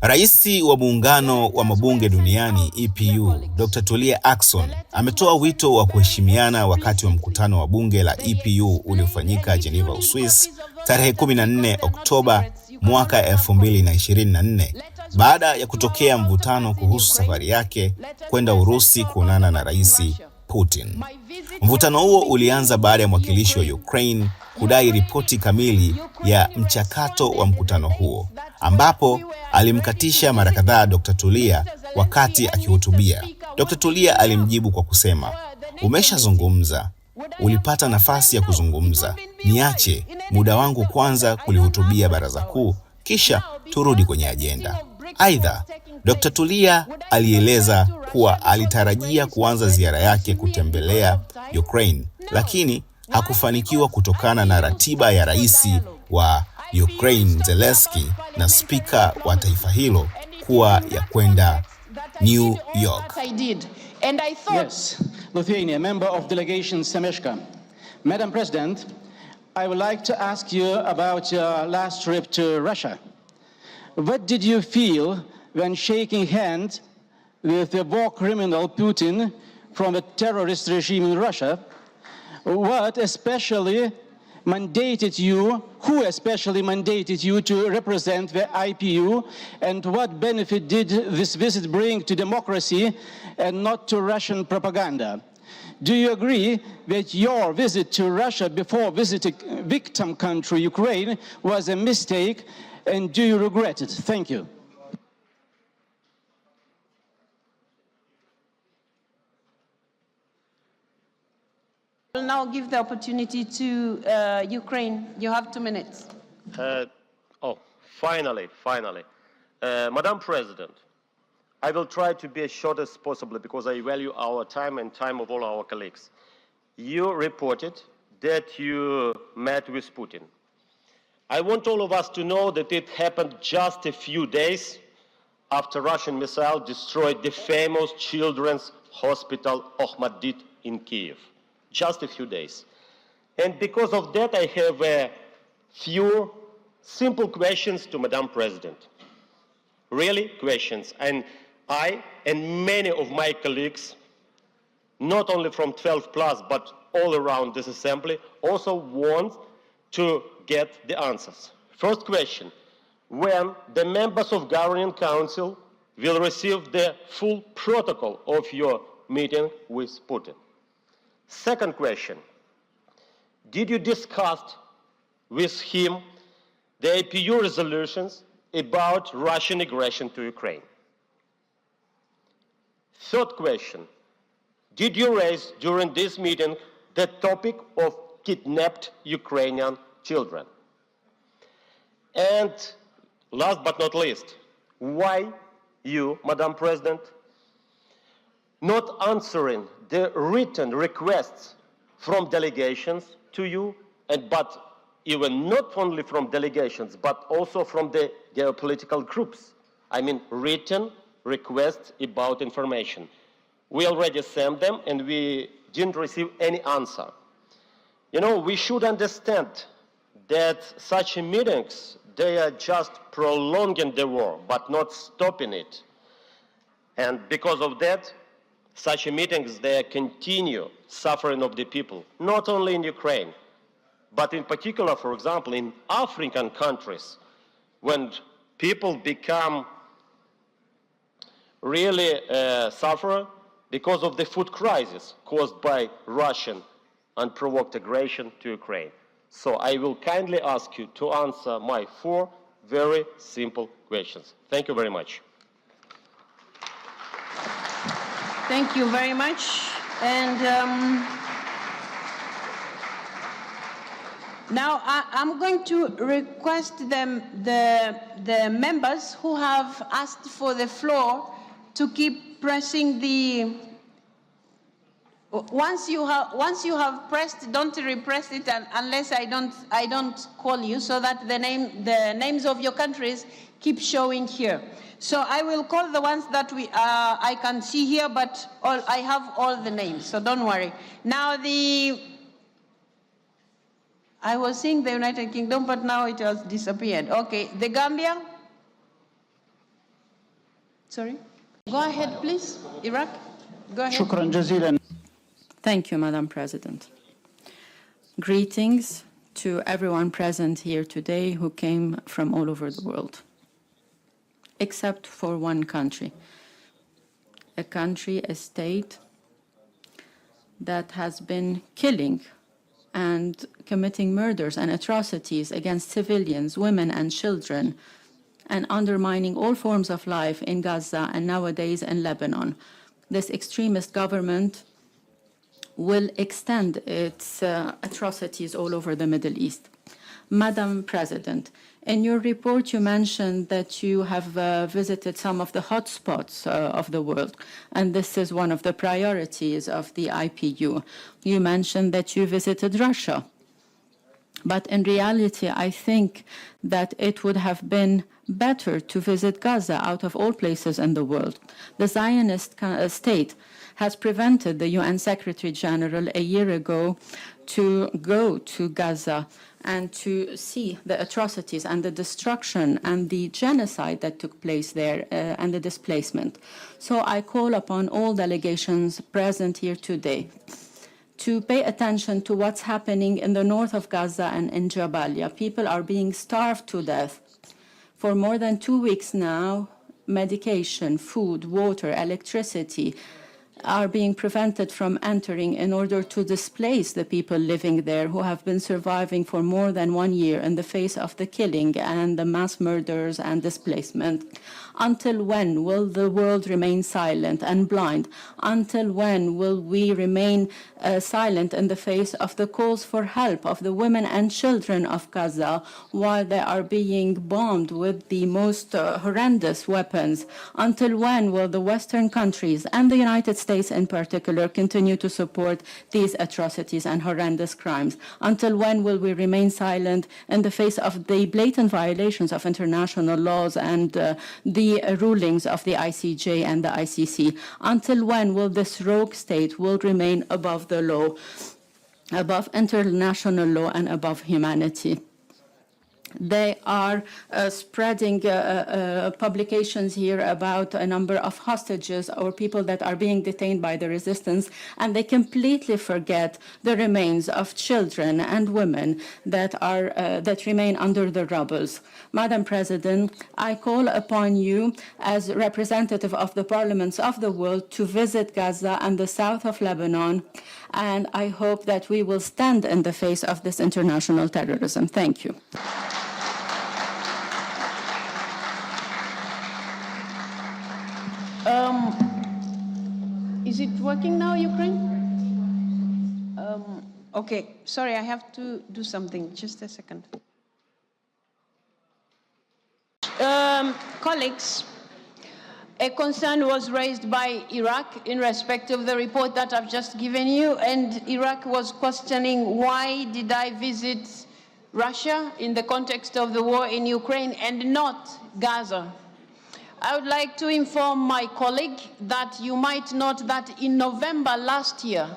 Rais wa muungano wa mabunge duniani EPU, Dr. Tulia Ackson ametoa wito wa kuheshimiana wakati wa mkutano wa bunge la EPU uliofanyika Geneva, Uswisi, tarehe 14 Oktoba mwaka 2024, baada ya kutokea mvutano kuhusu safari yake kwenda Urusi kuonana na Rais Putin. Mvutano huo ulianza baada ya mwakilishi wa Ukraine kudai ripoti kamili ya mchakato wa mkutano huo, ambapo alimkatisha mara kadhaa Dr. Tulia wakati akihutubia. Dr. Tulia alimjibu kwa kusema, "Umeshazungumza, ulipata nafasi ya kuzungumza. Niache muda wangu kwanza kulihutubia baraza kuu, kisha turudi kwenye ajenda." Aidha, Dr. Tulia alieleza kuwa alitarajia kuanza ziara yake kutembelea Ukraine, lakini hakufanikiwa kutokana na ratiba ya rais wa Ukraine Zelensky na spika wa taifa hilo kuwa ya kwenda New York. Yes, Lithuania, member of delegation Semeshka. Madam President, I would like to ask you about your last trip to Russia. What did you feel when shaking hands with the war criminal Putin from the terrorist regime in Russia? What especially mandated you, who especially mandated you to represent the IPU, and what benefit did this visit bring to democracy and not to Russian propaganda? Do you agree that your visit to Russia before visiting victim country Ukraine was a mistake, and do you regret it? Thank you. I will now give the opportunity to Ukraine. You have 2 minutes. Finally. Madam President, I will try to be as short as possible because I value our time and time of all our colleagues. You reported that you met with Putin. I want all of us to know that it happened just a few days after Russian missile destroyed the famous children's hospital Ohmedit in Kiev. Just a few days. And because of that, I have a few simple questions to Madam President. Really questions. And I and many of my colleagues, not only from 12 plus, but all around this assembly, also want to get the answers. First question, when the members of Governing Council will receive the full protocol of your meeting with Putin? Second question, did you discuss with him the APU resolutions about Russian aggression to Ukraine? Third question, did you raise during this meeting the topic of kidnapped Ukrainian children? And last but not least, why you, Madam President, not answering the written requests from delegations to you, but even not only from delegations, but also from the geopolitical groups. I mean, written requests about information. We already sent them and we didn't receive any answer. You know, we should understand that such meetings, they are just prolonging the war, but not stopping it. And because of that, such meetings, they continue suffering of the people, not only in Ukraine, but in particular, for example, in African countries, when people become really suffer because of the food crisis caused by Russian unprovoked aggression to Ukraine. So I will kindly ask you to answer my 4 very simple questions. Thank you very much. Thank you very much. And now I'm going to request the members who have asked for the floor to keep pressing the. Once you have pressed, don't repress it unless I don't call you, so that the names of your countries keep showing here. So I will call the ones that I can see here, but I have all the names, so don't worry. Now I was seeing the United Kingdom, but now it has disappeared. Okay, the Gambia. Sorry? Go ahead, please. Iraq, go ahead. Shukran jazilan. Thank you, Madam President. Greetings to everyone present here today who came from all over the world, except for one country, a state that has been killing and committing murders and atrocities against civilians, women and children, and undermining all forms of life in Gaza and nowadays in Lebanon. This extremist government will extend its atrocities all over the Middle East. Madam President, in your report you mentioned that you have visited some of the hotspots of the world, and this is one of the priorities of the IPU. You mentioned that you visited Russia. But in reality, I think that it would have been better to visit Gaza out of all places in the world. The Zionist state has prevented the UN Secretary General a year ago to go to Gaza and to see the atrocities and the destruction and the genocide that took place there and the displacement. So I call upon all delegations present here today to pay attention to what's happening in the north of Gaza and in Jabalia. People are being starved to death. For more than 2 weeks now, medication, food, water, electricity are being prevented from entering in order to displace the people living there who have been surviving for more than 1 year in the face of the killing and the mass murders and displacement. Until when will the world remain silent and blind? Until when will we remain silent in the face of the calls for help of the women and children of Gaza while they are being bombed with the most horrendous weapons? Until when will the Western countries and the United States in particular continue to support these atrocities and horrendous crimes? Until when will we remain silent in the face of the blatant violations of international laws and the rulings of the ICJ and the ICC? Until when will this rogue state will remain above the law, above international law and above humanity? They are spreading publications here about a number of hostages or people that are being detained by the resistance, and they completely forget the remains of children and women that remain under the rubble. Madam President, I call upon you as representative of the parliaments of the world to visit Gaza and the south of Lebanon, and I hope that we will stand in the face of this international terrorism. Thank you. Is it working now, Ukraine? Okay, sorry, I have to do something. Just a second. Colleagues, a concern was raised by Iraq in respect of the report that I've just given you, and Iraq was questioning why did I visit Russia in the context of the war in Ukraine and not Gaza. I would like to inform my colleague that you might note that in November last year,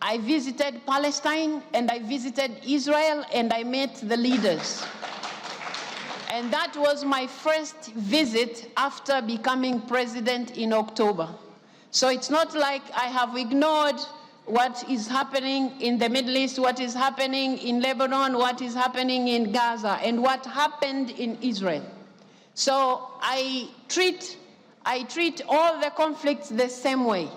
I visited Palestine and I visited Israel and I met the leaders. And that was my first visit after becoming president in October. So it's not like I have ignored what is happening in the Middle East, what is happening in Lebanon, what is happening in Gaza, and what happened in Israel. So I treat all the conflicts the same way.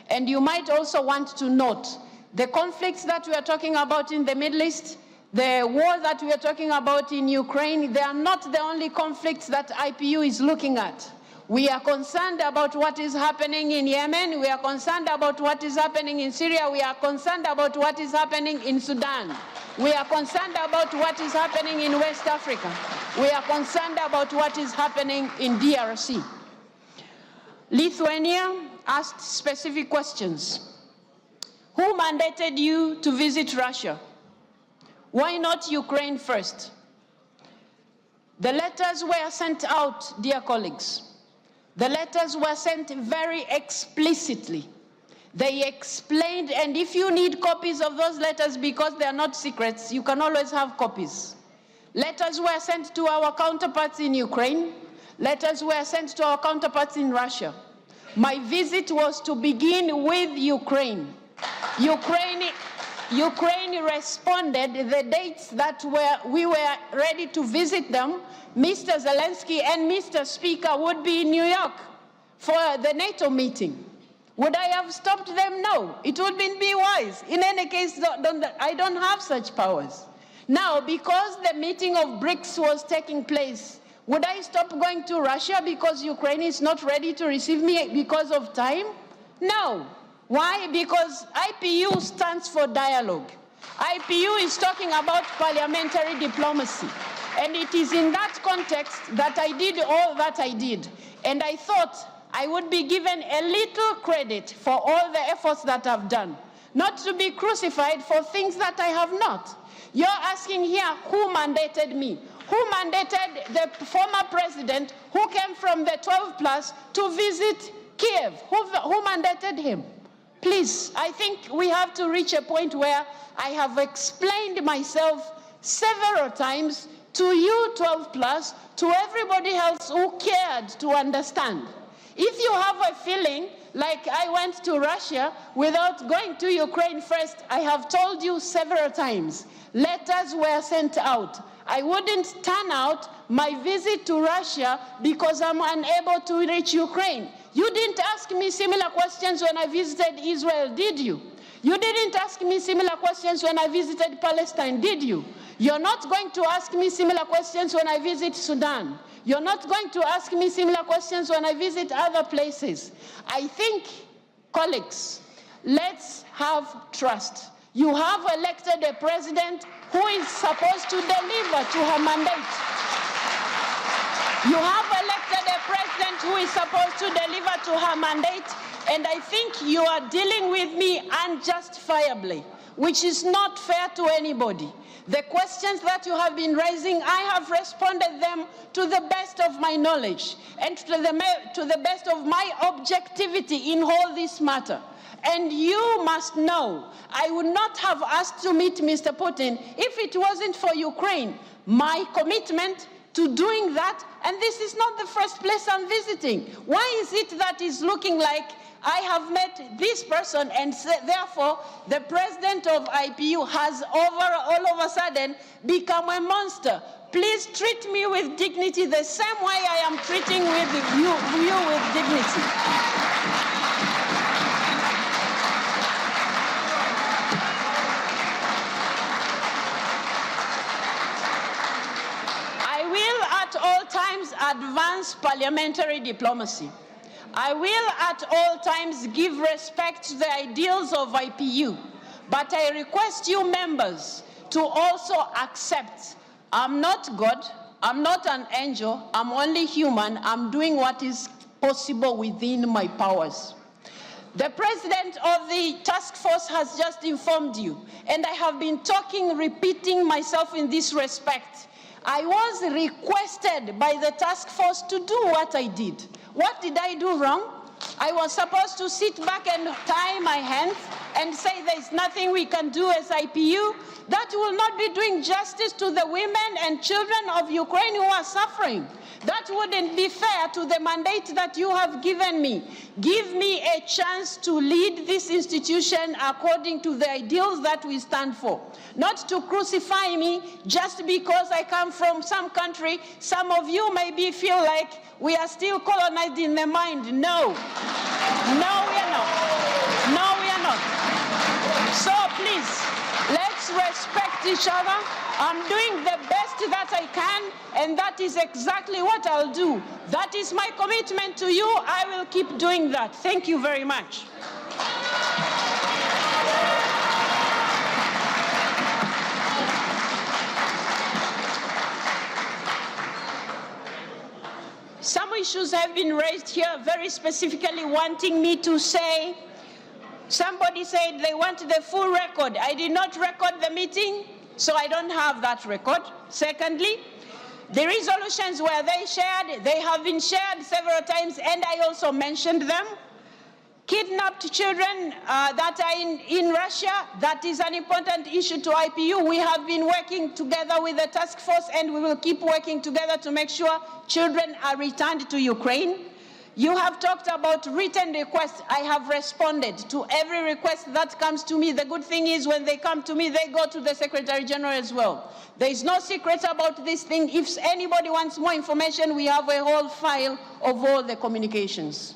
And you might also want to note the conflicts that we are talking about in the Middle East, the war that we are talking about in Ukraine, they are not the only conflicts that IPU is looking at. We are concerned about what is happening in Yemen. We are concerned about what is happening in Syria. We are concerned about what is happening in Sudan. We are concerned about what is happening in West Africa. We are concerned about what is happening in DRC. Lithuania asked specific questions. Who mandated you to visit Russia? Why not Ukraine first? The letters were sent out, dear colleagues. The letters were sent very explicitly. They explained, and if you need copies of those letters because they are not secrets, you can always have copies. Letters were sent to our counterparts in Ukraine. letters were sent to our counterparts in Russia. My visit was to begin with Ukraine. Ukraine responded the dates that we were ready to visit them. Mr. Zelensky and Mr. Speaker would be in New York for the NATO meeting. Would I have stopped them? No. It would be wise. In any case, I don't have such powers. Now, because the meeting of BRICS was taking place, would I stop going to Russia because Ukraine is not ready to receive me because of time? No. Why? Because IPU stands for dialogue. IPU is talking about parliamentary diplomacy. And it is in that context that I did all that I did. And I thought I would be given a little credit for all the efforts that I've done, not to be crucified for things that I have not. You're asking here who mandated me. Who mandated the former president who came from the 12+ to visit Kiev? Who mandated him? Please, I think we have to reach a point where I have explained myself several times to you 12+, to everybody else who cared to understand. If you have a feeling like I went to Russia without going to Ukraine first, I have told you several times, letters were sent out. I wouldn't turn out my visit to Russia because I'm unable to reach Ukraine. You didn't ask me similar questions when I visited Israel, did you? You didn't ask me similar questions when I visited Palestine, did you? You're not going to ask me similar questions when I visit Sudan. You're not going to ask me similar questions when I visit other places. I think, colleagues, let's have trust. You have elected a president who is supposed to deliver to her mandate. You have elected a president who is supposed to deliver to her mandate, and I think you are dealing with me unjustifiably, which is not fair to anybody. The questions that you have been raising, I have responded them to the best of my knowledge and to the best of my objectivity in all this matter. And you must know, I would not have asked to meet Mr. Putin if it wasn't for Ukraine. My commitment to doing that, and this is not the first place I'm visiting. Why is it that it's looking like I have met this person and therefore the president of IPU has all of a sudden become a monster? Please treat me with dignity the same way I am treating you with dignity. All times advance parliamentary diplomacy. I will at all times give respect to the ideals of IPU, but I request you members to also accept I'm not God, I'm not an angel, I'm only human, I'm doing what is possible within my powers. The president of the task force has just informed you, and I have been repeating myself in this respect. I was requested by the task force to do what I did. What did I do wrong? I was supposed to sit back and tie my hands and say there's nothing we can do as IPU. That will not be doing justice to the women and children of Ukraine who are suffering. That wouldn't be fair to the mandate that you have given me. Give me a chance to lead this institution according to the ideals that we stand for. Not to crucify me just because I come from some country. Some of you maybe feel like we are still colonized in the mind. No. No, we are not. No, we are not. So please, let's respect each other. I'm doing the best that I can, and that is exactly what I'll do. That is my commitment to you. I will keep doing that. Thank you very much. Some issues have been raised here, very specifically wanting me to say, somebody said they want the full record. I did not record the meeting, so I don't have that record. Secondly, the resolutions were they have been shared several times, and I also mentioned them. Kidnapped children that are in Russia, that is an important issue to IPU. We have been working together with the task force, and we will keep working together to make sure children are returned to Ukraine. You have talked about written requests. I have responded to every request that comes to me. The good thing is when they come to me, they go to the Secretary General as well. There is no secret about this thing. If anybody wants more information, we have a whole file of all the communications.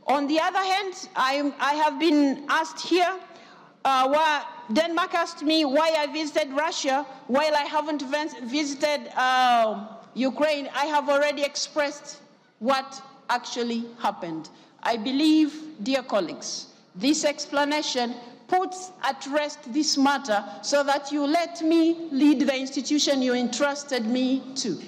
On the other hand, I have been asked here, Denmark asked me why I visited Russia while I haven't visited Ukraine. I have already expressed what actually happened. I believe, dear colleagues, this explanation puts at rest this matter so that you let me lead the institution you entrusted me to.